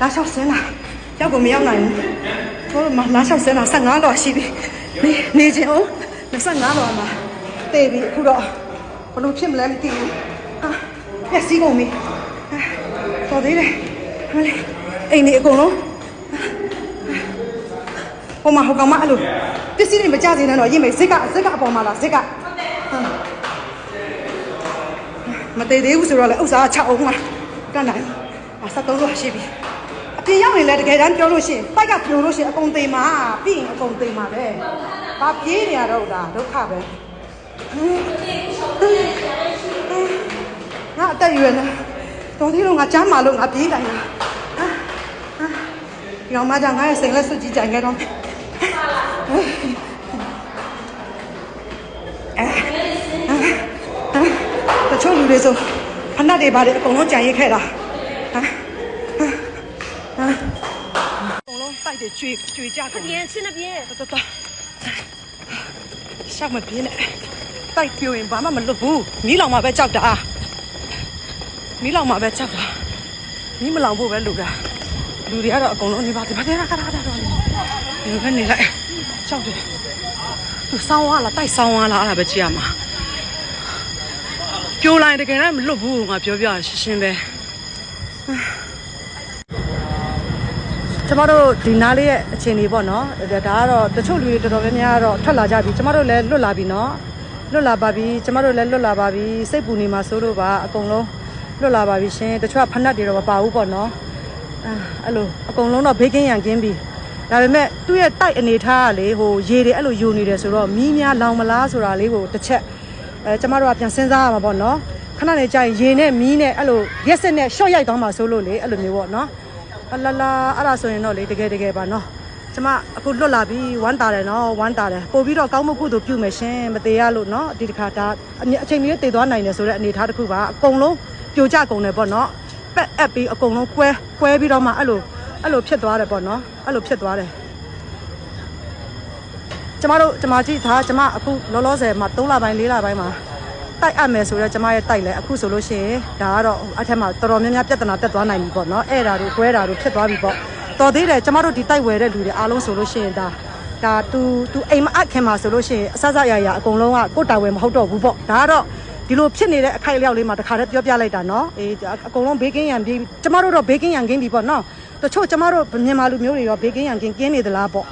拉小生啦，要不没有来，我嘛拉小生啦，15多是比，你这哦，那15多嘛，对比苦了，我都骗不来你丢啊，别死过没，到底嘞，好嘞，哎你讲咯，我嘛好讲嘛路，这些人没价钱的咯，因为这个宝马了，这个，嘛对对，无所谓了，有啥吃红嘛，干哪？啊，啥都多是比。偏要你来的，给人丢路线，大家丢路线，工地嘛，边工地嘛嘞，把别人都打都卡呗。那带远了，昨天我加马路我别来了，要嘛讲俺生了手机讲个东，这छो路的时候，他那里把的公路讲一开了，公路带的追加的，边去那边，走，下面边嘞，带表演把们路不，你老妈别找的啊，你老妈别找的，你们老婆别路的，路的那公路你把这那嘎，你看你来找的，都3万了，带3万了，那别接嘛。表来的给咱们路不，我表是新呗。ကျမတို့ဒီနားလေးရဲ့အခြေအနေပေါ့နော်ဒါကတော့တချို့လူတွေတော်တော်များများတော့ထွက်လာကြပြီကျမတို့လည်းလွတ်လာပြီနော်လွတ်လာပါပြီကျမတို့လည်းလွတ်လာပါပြီစိတ်ပူနေမှာဆိုလို့ပါအကုန်လုံးလွတ်လာပါပြီရှင်တချို့ကဖနက်တွေတော့မပါဘူးပေါ့နော်အဲ့လိုအကုန်လုံးတော့ဘေးကင်းရန်ကင်းပြီဒါပေမဲ့သူ့ရဲ့တိုက်အနေထားကလေဟိုရေတွေအဲ့လိုယူနေတယ်ဆိုတော့မီးများလောင်မလားဆိုတာလေးကိုတစ်ချက်ကျမတို့ကပြန်စဉ်းစားရမှာပေါ့နော်ခဏနေကြာရင်ရေနဲ့မီးနဲ့အဲ့လိုရက်စက်နဲ့ရှော့ရိုက်သွားမှာဆိုလို့လေအဲ့လိုမျိုးပေါ့နော်အလာလာအဲ့ဒါဆိုရင်တော့လေတကယ်ပါနော်ကျမအခုလွတ်လာပြီဝမ်းတာတယ်နော်ဝမ်းတာတယ်ပို့ပြီးတော့ကောင်းမှုကုသိုလ်ပြုမယ်ရှင်မသေးရလို့နော်ဒီတစ်ခါဒါအချိန်မီတည်သွားနိုင်တယ်ဆိုတဲ့အနေအထားတစ်ခုပါအကုန်လုံးပြိုကျကုန်တယ်ပေါ့နော်ပက်အပ်ပြီးအကုန်လုံးကွဲပြီးတော့မှအဲ့လိုဖြစ်သွားတယ်ပေါ့နော်အဲ့လိုဖြစ်သွားတယ်ကျမကြည့်ထားကျမအခုလောလောဆယ်မှာ3လပိုင်း4လပိုင်းမှာတိုက်အပ်မယ်ဆိုတော့ကျမရဲ့တိုက်လဲအခုဆိုလို့ရှိရင်ဒါကတော့အထက်မှာတော်တော်များများပြဿနာတက်သွားနိုင်ပြီပေါ့နော်အဲ့ဒါတို့ကွဲတာတို့ဖြစ်သွားပြီပေါ့တော်သေးတယ်ကျမတို့ဒီတိုက်ဝယ်တဲ့လူတွေအားလုံးဆိုလို့ရှိရင်ဒါသူအိမ်မအပ်ခင်မှာဆိုလို့ရှိရင်အဆအရာအကုန်လုံးကကိုတာဝယ်မဟုတ်တော့ဘူးပေါ့ဒါကတော့ဒီလိုဖြစ်နေတဲ့အခိုက်အလျောက်လေးမှာတခါတည်းပြောပြလိုက်တာနော်အေးအကုန်လုံးဘေးကင်းရန်ပြီးကျမတို့တော့ဘေးကင်းရန်ကင်းပြီပေါ့နော်တချို့ကျမတို့မြန်မာလူမျိုးတွေရောဘေးကင်းရန်ကင်းနေသလားပေါ့